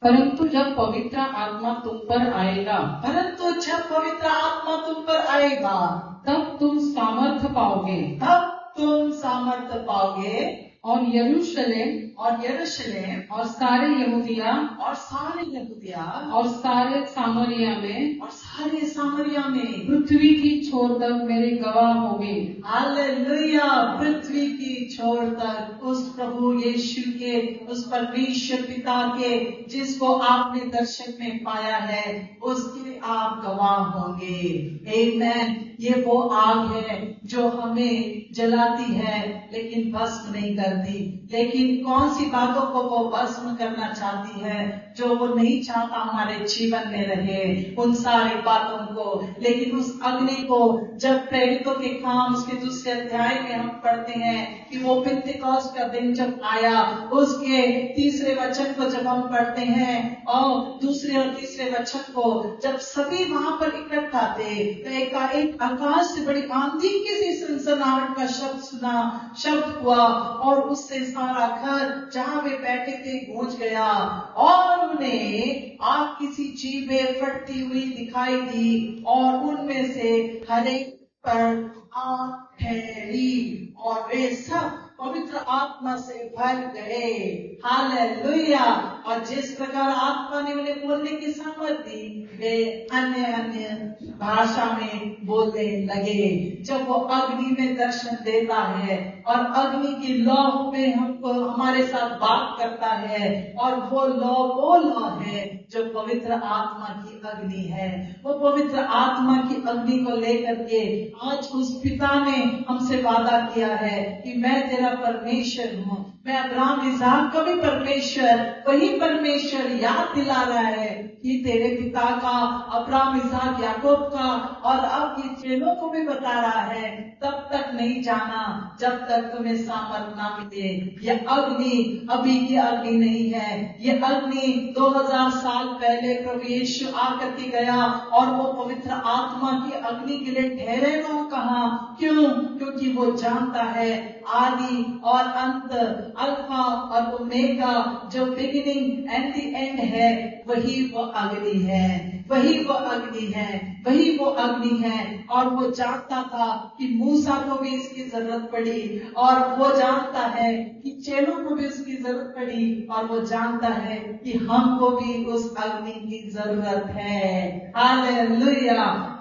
परंतु जब पवित्र आत्मा तुम पर आएगा, परंतु जब पवित्र आत्मा तुम पर आएगा, तब तुम सामर्थ्य पाओगे, तब तुम सामर्थ्य पाओगे। और यरूशलेम और सारे यहूदिया और सारे सामरिया में पृथ्वी की छोर तक मेरे गवाह होंगे। हालेलुया। पृथ्वी की छोर तक उस प्रभु यीशु के, उस परमेश्वर पिता के, जिसको आपने दर्शन में पाया है, उसके आप गवाह होंगे। आमेन। ये वो आग है जो हमें जलाती है लेकिन भस्म नहीं करती। लेकिन कौन सी बातों को वो भस्म करना चाहती है? जो वो नहीं चाहता हमारे जीवन में रहे, उन सारी बातों को। लेकिन उस अग्नि को जब प्रेरितों के काम उसके 2 अध्याय में हम पढ़ते हैं कि वो पेंतिकोस्त का दिन जब आया, उसके 3 वचन को जब हम पढ़ते हैं और 2 और 3 वचन को, जब सभी वहां पर इकट्ठा थे, तो एक आकाश से बड़ी आंधी की सी सनसनाहट का शब्द हुआ, और उससे सारा घर जहां वे बैठे थे गूंज गया, और उन्हें आग की सी जीभें फटती हुई दिखाई दी, और उनमें से हर एक पर आग ठहरी, और वे सब पवित्र आत्मा से भर गए। हालेलुया। और जिस प्रकार आत्मा ने उन्हें बोलने की सामर्थ दी, वे अन्य अन्य भाषा में बोलने लगे। जब वो अग्नि में दर्शन देता है और अग्नि की लौ में हमको हमारे साथ बात करता है, और वो लौ है जो पवित्र आत्मा की अग्नि है। वो पवित्र आत्मा की अग्नि को लेकर के आज उस पिता ने हमसे वादा किया है कि मैं तेरा परमेश्वर हूँ। मैं अब्राहम इसहाक का भी परमेश्वर, वही परमेश्वर याद दिला रहा है कि तेरे पिता का, अब्राहम इसहाक याकूब का, और अब ये चेलों को भी बता रहा है, तब तक नहीं जाना जब तक तुम्हें सामर्थ ना मिले। ये अग्नि अभी की अग्नि नहीं है, ये अग्नि 2000 साल पहले प्रभु यीशु आकर के गया और वो पवित्र आत्मा की अग्नि के लिए ठहरे वो कहा। क्यों? क्योंकि वो जानता है आदि और अंत, अल्फा और ओमेगा, जो बिगिनिंग एंड द एंड है, वही वो अग्नि है, वही वो अग्नि है, वही वो अग्नि है। और वो जानता था कि मूसा को भी इसकी जरूरत पड़ी, और वो जानता है कि चेलों को भी उसकी जरूरत पड़ी, और वो जानता है कि हमको भी उस अग्नि की जरूरत है। हालेलुया!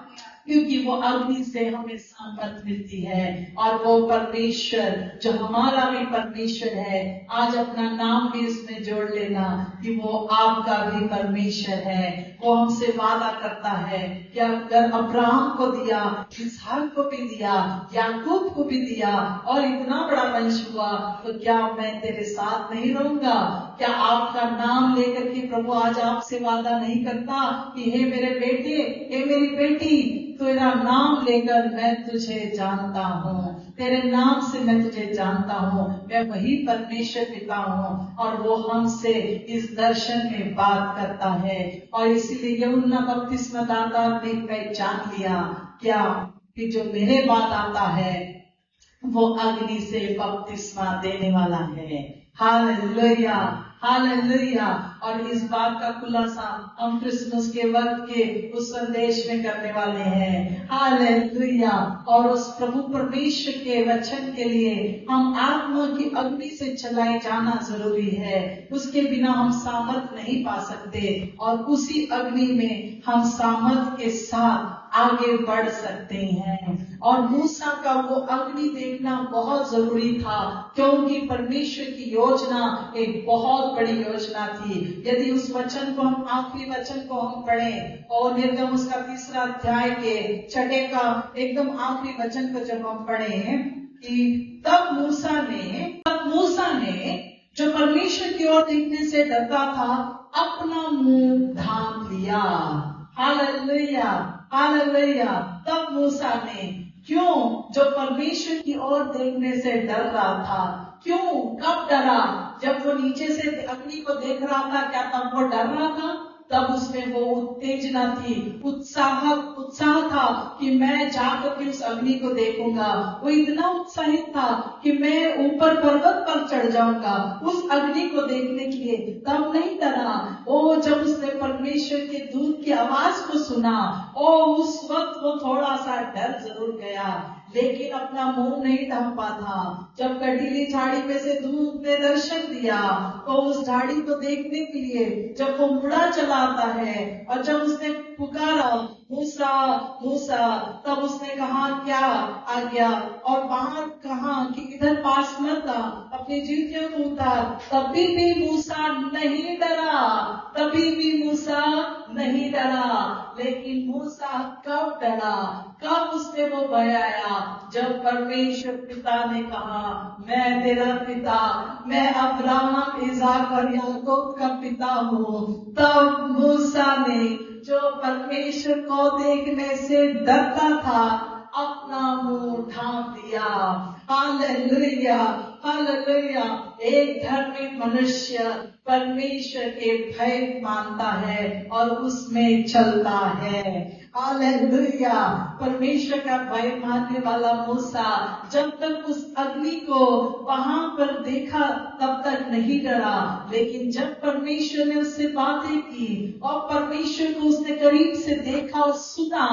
क्योंकि वो अग्नि से हमें सामर्थ मिलती है, और वो परमेश्वर जो हमारा भी परमेश्वर है, आज अपना नाम भी इसमें जोड़ लेना कि वो आपका भी परमेश्वर है। वो हमसे वादा करता है कि अगर अब्राहम को दिया, इसहाक को भी दिया, याकूब को भी दिया, और इतना बड़ा वंश हुआ, तो क्या मैं तेरे साथ नहीं रहूंगा? क्या आपका नाम लेकर के प्रभु आज आपसे वादा नहीं करता कि हे मेरे बेटे, हे मेरी बेटी, तेरा नाम लेकर मैं तुझे जानता हूँ, तेरे नाम से मैं तुझे जानता हूँ, मैं वही परमेश्वर पिता हूँ। और वो हमसे इस दर्शन में बात करता है, और इसीलिए यूहन्ना बपतिस्मादाता ने पहचान लिया क्या कि जो मेरे बाद आता है वो अग्नि से बपतिस्मा देने वाला है। Hallelujah, hallelujah! और इस बात का खुलासा हम क्रिसमस के वक्त के उस संदेश में करने वाले हैं। हालेलुया! और उस प्रभु परमेश्वर के वचन के लिए हम आत्मा की अग्नि से चलाए जाना जरूरी है। उसके बिना हम सामर्थ नहीं पा सकते, और उसी अग्नि में हम सामर्थ के साथ आगे बढ़ सकते हैं। और मूसा का वो अग्नि देखना बहुत जरूरी था, क्योंकि परमेश्वर की योजना एक बहुत बड़ी योजना थी। यदि उस वचन को हम, आखिरी वचन को हम पढ़ें, और निर्गम उसका 3 अध्याय के 6 का एकदम आखिरी वचन को जब हम पढ़ें कि तब मूसा ने जो परमेश्वर की ओर देखने से डरता था, अपना मुंह ढांप लिया। Hallelujah, hallelujah! तब मूसा ने, क्यों? जो परमेश्वर की ओर देखने से डर रहा था। क्यों? कब डरा? जब वो नीचे से अग्नि को देख रहा था, क्या तब वो डर रहा था? तब उसमें वो उत्तेजना थी, उत्साह था कि मैं जाकर के उस अग्नि को देखूंगा। वो इतना उत्साहित था कि मैं ऊपर पर्वत पर चढ़ जाऊंगा उस अग्नि को देखने के लिए। तब नहीं डरा। ओ जब उसने परमेश्वर के दूत की आवाज को सुना, ओ उस वक्त वो थोड़ा सा डर जरूर गया, लेकिन अपना मुंह नहीं ढांपा था। जब कटीली झाड़ी में से दूत ने दर्शन दिया, तो उस झाड़ी को देखने के लिए जब वो मुड़ा चला आता है, और जब उसने पुकारा मूसा मूसा, तब उसने कहा क्या आ गया, और बाहर कहा कि इधर पास मत आ, अपनी जूतियों को उतार। तभी भी मूसा नहीं डरा, तभी भी मूसा नहीं डरा। लेकिन मूसा कब डरा, कब उसने वो भय आया? जब परमेश्वर पिता ने कहा, मैं तेरा पिता, मैं अब्राहम इसहाक और याकूब का पिता हूँ। तब मूसा ने, जो परमेश्वर को देखने से डरता था, अपना मुंह ढांप दिया। Hallelujah, hallelujah! एक धर्मी मनुष्य परमेश्वर के भय मानता है और उसमें चलता है। हालेलुया! परमेश्वर का भय मानने वाला मूसा जब तक उस अग्नि को वहां पर देखा तब तक नहीं डरा, लेकिन जब परमेश्वर ने उससे बातें की और परमेश्वर को उसने करीब से देखा और सुना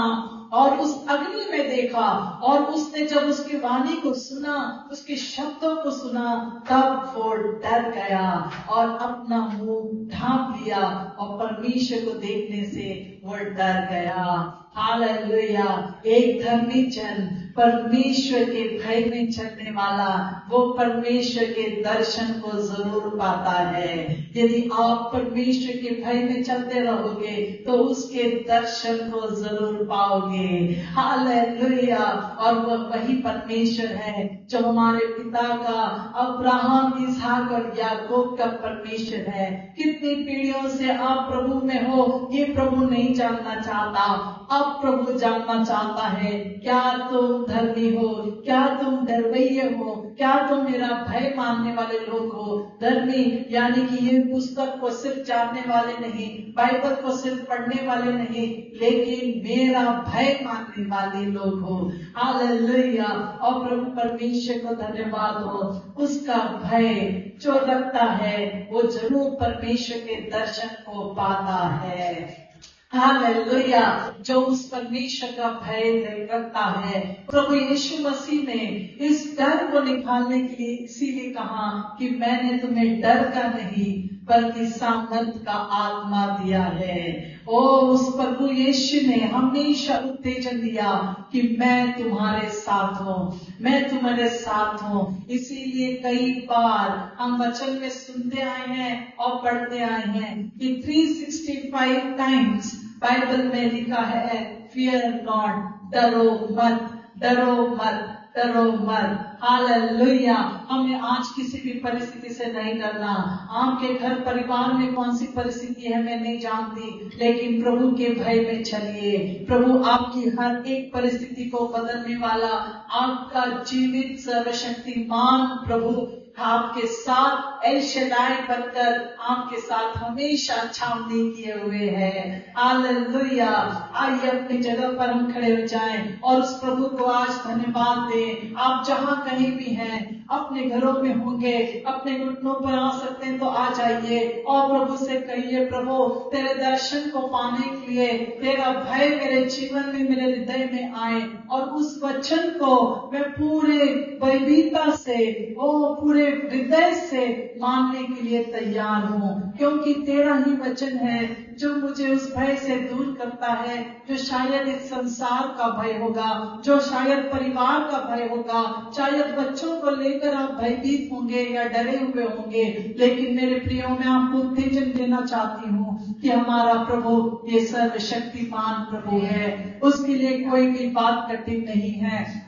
और उस अग्नि में देखा और उसने जब उसकी वाणी को सुना, उसके शब्दों को सुना, तब वो डर गया और अपना मुंह ढांप लिया और परमेश्वर को देखने से वो डर गया। हालेलुया। एक धर्मी जन परमेश्वर के भय में चलने वाला वो परमेश्वर के दर्शन को जरूर पाता है। यदि आप परमेश्वर के भय में चलते रहोगे तो उसके दर्शन को जरूर पाओगे। हालेलुया। और वह वही परमेश्वर है जो हमारे पिता का अब्राहम, इसहाक और याकूब का परमेश्वर है। कितनी पीढ़ियों से आप प्रभु में हो ये प्रभु नहीं जानना चाहता, अब प्रभु जानना चाहता है। क्या तुम धर्मी हो? क्या तुम डरवैये हो? क्या तुम मेरा भय मानने वाले लोग हो? धर्मी यानी कि ये पुस्तक को सिर्फ जानने वाले नहीं, बाइबल को सिर्फ पढ़ने वाले नहीं, लेकिन मेरा भय मानने वाले लोग हो। हालेलुया। और प्रभु परमेश्वर को धन्यवाद हो, उसका भय जो रखता है वो जरूर परमेश्वर के दर्शन को पाता है। हालेलुया। जो उस परमेश्वर का भय रखता है, प्रभु यीशु मसीह ने इस डर को निकालने के लिए इसीलिए कहा कि मैंने तुम्हें डर का नहीं बल्कि सामर्थ का आत्मा दिया है। ओ उस प्रभु यीशु ने हमेशा उत्तेजन दिया कि मैं तुम्हारे साथ हूँ, मैं तुम्हारे साथ हूँ। इसीलिए कई बार हम वचन में सुनते आए हैं और पढ़ते आए हैं कि 365 टाइम्स बाइबल में लिखा है फियर नॉट, डरो मत, डरो मत, डरो मत। हालेलुया। हमें आज किसी भी परिस्थिति से नहीं डरना। आपके घर परिवार में कौन सी परिस्थिति है मैं नहीं जानती, लेकिन प्रभु के भय में चलिए। प्रभु आपकी हर एक परिस्थिति को बदलने वाला, आपका जीवित सर्वशक्तिमान प्रभु आपके साथ एल शदाई बनकर आपके साथ हमेशा छावनी किए हुए हैं। हालेलुया। आइए अपनी जगह पर हम खड़े हो जाएं और उस प्रभु को आज धन्यवाद दें। आप जहां कहीं भी हैं, अपने घरों में होंगे, अपने घुटनों पर आ सकते हैं तो आ जाइए और प्रभु से कहिए, प्रभु तेरे दर्शन को पाने के लिए तेरा भय मेरे जीवन में, मेरे हृदय में आए और उस वचन को मैं पूरे भयभीता से, ओ पूरे हृदय से मानने के लिए तैयार हूँ, क्योंकि तेरा ही वचन है जो मुझे उस भय से दूर करता है, जो शायद इस संसार का भय होगा, जो शायद परिवार का भय होगा, शायद बच्चों को लेकर आप भयभीत होंगे या डरे हुए होंगे। लेकिन मेरे प्रियो, मैं आपको उत्तेजन देना चाहती हूँ कि हमारा प्रभु ये सर्वशक्तिमान प्रभु है, उसके लिए कोई भी बात कठिन नहीं है।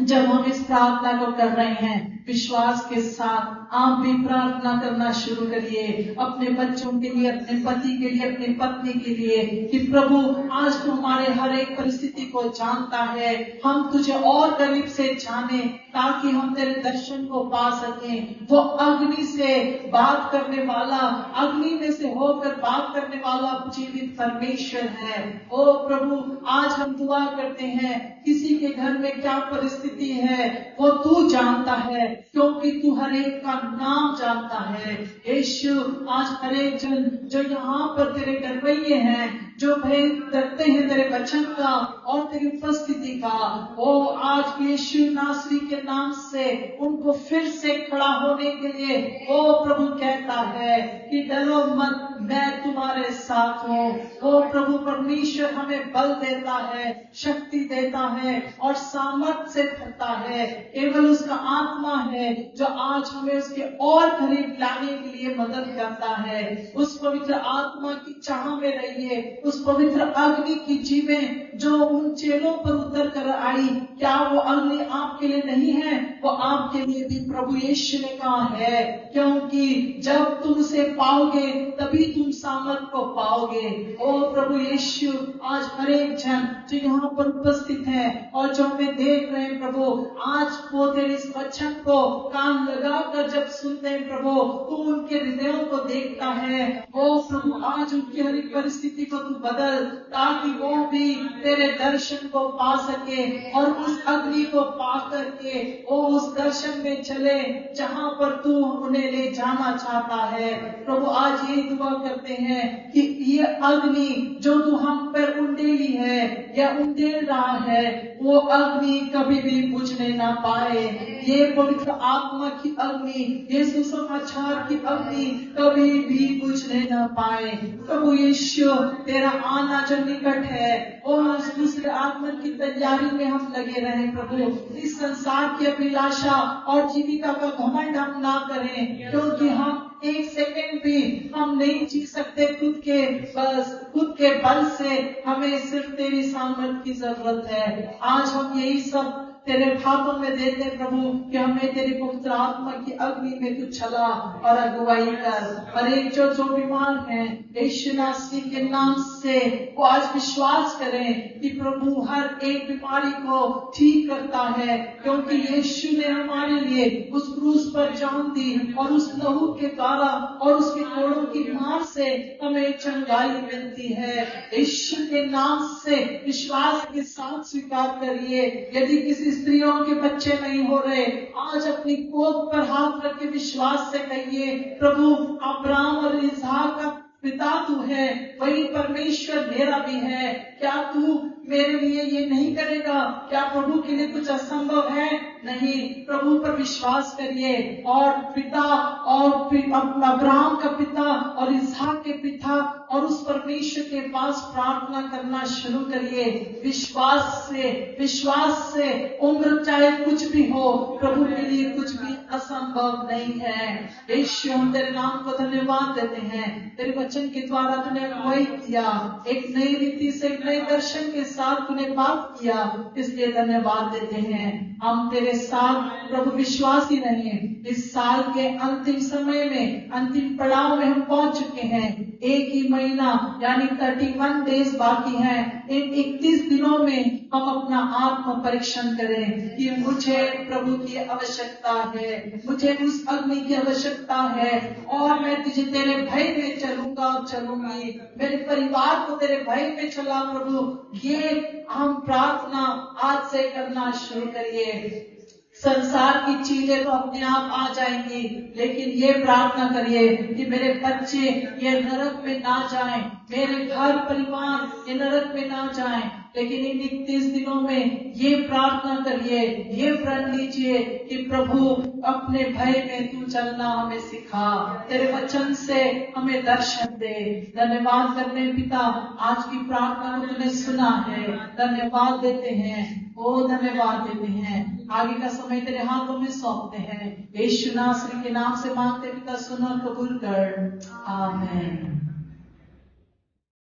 जब हम इस प्रार्थना को कर रहे हैं, विश्वास के साथ आप भी प्रार्थना करना शुरू करिए अपने बच्चों के लिए, अपने पति के लिए, अपनी पत्नी के लिए, कि प्रभु आज तू हमारे हर एक परिस्थिति को जानता है, हम तुझे और करीब से जाने ताकि हम तेरे दर्शन को पा सकें। वो अग्नि से बात करने वाला, अग्नि में से होकर बात करने वाला जीवित परमेश्वर है। ओ प्रभु, आज हम दुआ करते हैं, किसी के घर में क्या परिस्थिति है वो तू जानता है, क्योंकि तू हर एक का नाम जानता है। यीशु, आज हर एक जन जो यहाँ पर तेरे डरवैये हैं, जो भय रखते हैं तेरे वचन का और तेरी उपस्थिति का, वो आज यीशु नासरी के नाम से उनको फिर से खड़ा होने के लिए वो प्रभु कहता है कि डरो मत, मैं तुम्हारे साथ हूँ। वो प्रभु परमेश्वर हमें बल देता है, शक्ति देता है और सामर्थ से भरता है। केवल उसका आत्मा है जो आज हमें उसके और करीब लाने के लिए मदद करता है। उस पवित्र आत्मा की चाह में रहिए, उस पवित्र अग्नि की जीवें जो उन चेलों पर उतर कर आई, क्या वो अग्नि आपके लिए नहीं है? वो आपके लिए भी प्रभु यीशु ने कहा है, क्योंकि जब तुम उसे पाओगे तभी तुम सामर्थ को पाओगे। ओ प्रभु यीशु, आज हर एक जन जो यहाँ पर उपस्थित है और जो हमें देख रहे हैं प्रभु, आज वो तेरे इस वचन को कान लगाकर जब सुनते हैं प्रभु, तू उनके हृदयों को देखता है। ओ प्रभु, आज उनकी हर एक परिस्थिति को तू बदल, ताकि वो भी तेरे दर्शन को पा सके और उस अग्नि को पा करके वो उस दर्शन में चले जहाँ पर तू उन्हें ले जाना चाहता है। प्रभु, आज ये दुआ करते हैं कि ये अग्नि जो तू हम पर उंडेली है या उंडेल रहा है, वो अग्नि कभी भी बुझने ना पाए। ये पवित्र आत्मा की अग्नि, ये सुसमाचार की अग्नि कभी भी बुझने ना पाए। प्रभु यीशु, तेरा आना जो निकट है, और उस दूसरे आगमन की तैयारी में हम लगे रहे प्रभु। इस संसार की अभिलाषा और जीविका का घमंड हम ना करें, क्योंकि हम एक सेकंड भी हम नहीं जी सकते खुद के बल से। हमें सिर्फ तेरी सामर्थ की जरूरत है। आज हम यही सब तेरे हाथों में देते प्रभु कि हमें तेरी पवित्र आत्मा की अग्नि में तू चला और अगुवाई कर। हर एक जो बीमार है, यीशु मसीह के नाम से वो आज विश्वास करें कि प्रभु हर एक बीमारी को ठीक करता है, क्योंकि यीशु ने हमारे लिए उस क्रूस पर जान दी और उस लहू के द्वारा और उसके कोड़ों की मार से हमें चंगाई मिलती है। यीशु के नाम से विश्वास के साथ स्वीकार करिए। यदि किसी स्त्रियों के बच्चे नहीं हो रहे, आज अपनी गोद पर हाथ रख के विश्वास से कहिए, प्रभु अब्राहम और इसहाक का पिता तू है, वही परमेश्वर मेरा भी है। क्या तू मेरे लिए ये नहीं करेगा? क्या प्रभु के लिए कुछ असंभव है? नहीं। प्रभु पर विश्वास करिए और पिता और अब्राहम का पिता और इसहाक के पिता और उस परमेश्वर के पास प्रार्थना करना शुरू करिए। विश्वास से उम्र चाहे कुछ भी हो, प्रभु के लिए कुछ भी असंभव नहीं है। यीशु, हम तेरे नाम को धन्यवाद देते हैं। तेरे वचन के द्वारा तूने अगुवाई किया, एक नई रीति से एक नए दर्शन के साथ तूने बात किया, इसलिए धन्यवाद देते हैं। हम तेरे साथ प्रभु विश्वासी रहे। इस साल के अंतिम समय में, अंतिम पड़ाव में हम पहुंच चुके हैं। एक ही महीना यानी 31 डेज बाकी है। इन 31 दिनों में हम अपना आत्म परीक्षण करें कि मुझे प्रभु की आवश्यकता है, मुझे उस अग्नि की आवश्यकता है, और मैं तुझे तेरे भय में चलूंगा और चलूंगी। मेरे परिवार को तेरे भय में चला प्रभु। ये हम प्रार्थना आज से करना शुरू करिए। संसार की चीजें तो अपने आप आ जाएंगी, लेकिन ये प्रार्थना करिए कि मेरे बच्चे ये नरक में ना जाएं, मेरे घर परिवार ये नरक में ना जाएं। लेकिन इन 31 दिनों में ये प्रार्थना करिए, ये प्रण लीजिए कि प्रभु अपने भय में तू चलना हमें सिखा, तेरे वचन से हमें दर्शन दे। धन्यवाद करने पिता, आज की प्रार्थना को तूने सुना है, धन्यवाद देते हैं। ओ धन्यवाद देते हैं। आगे का समय तेरे हाथों में सौंपते हैं। यीशु नासरी के नाम से मांगते पिता, सुनो और कबूल कर। आमीन।